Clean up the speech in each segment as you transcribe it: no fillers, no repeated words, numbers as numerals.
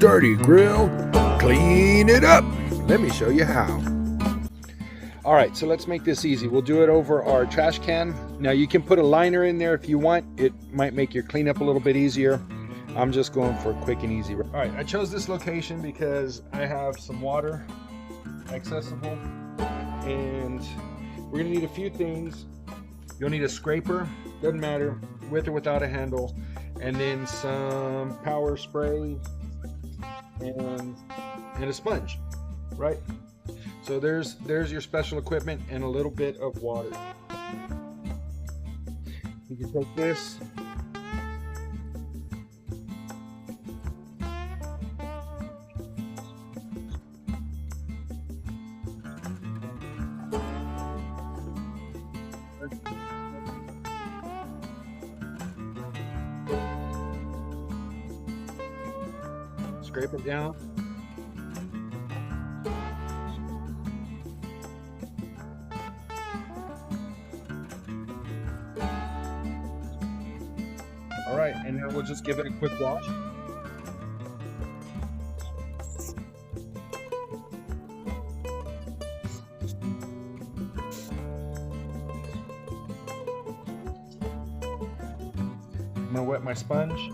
dirty grill, clean it up. Let me show you how. All right, so let's make this easy. We'll do it over our trash can. Now you can put a liner in there if you want. It might make your cleanup a little bit easier. I'm just going for quick and easy. All right, I chose this location because I have some water accessible, and we're gonna need a few things. You'll need a scraper, doesn't matter, with or without a handle, and then some power spray and a sponge, right? So there's your special equipment and a little bit of water. You can take this, scrape it down. All right, and then we'll just give it a quick wash. I'm gonna wet my sponge.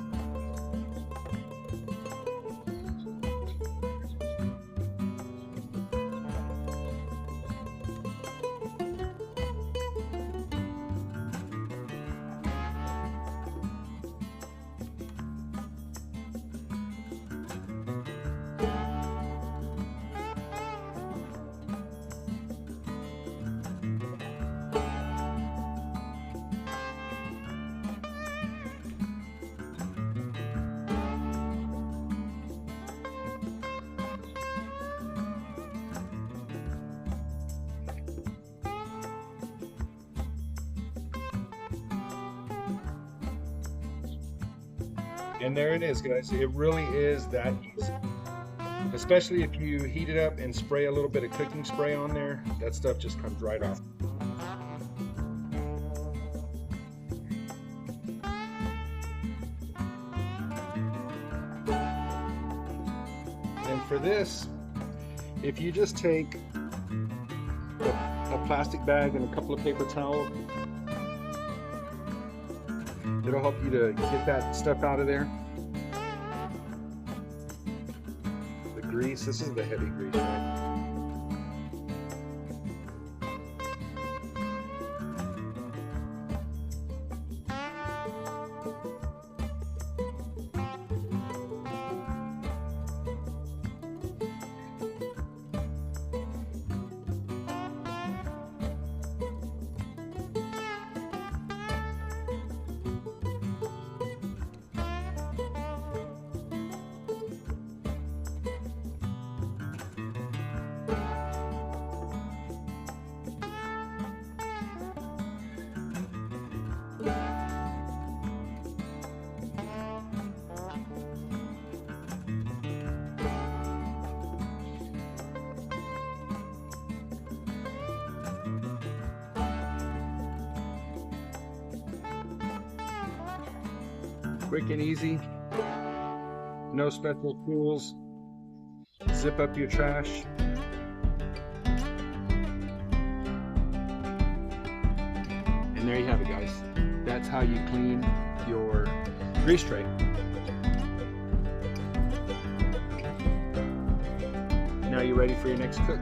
And there it is, guys. It really is that easy. Especially if you heat it up and spray a little bit of cooking spray on there, that stuff just comes right off. And for this, if you just take a plastic bag and a couple of paper towels, it'll help you to get that stuff out of there. The grease, this is the heavy grease, right? Quick and easy, no special tools. Zip up your trash. And there you have it, guys. That's how you clean your grease tray. Now you're ready for your next cook.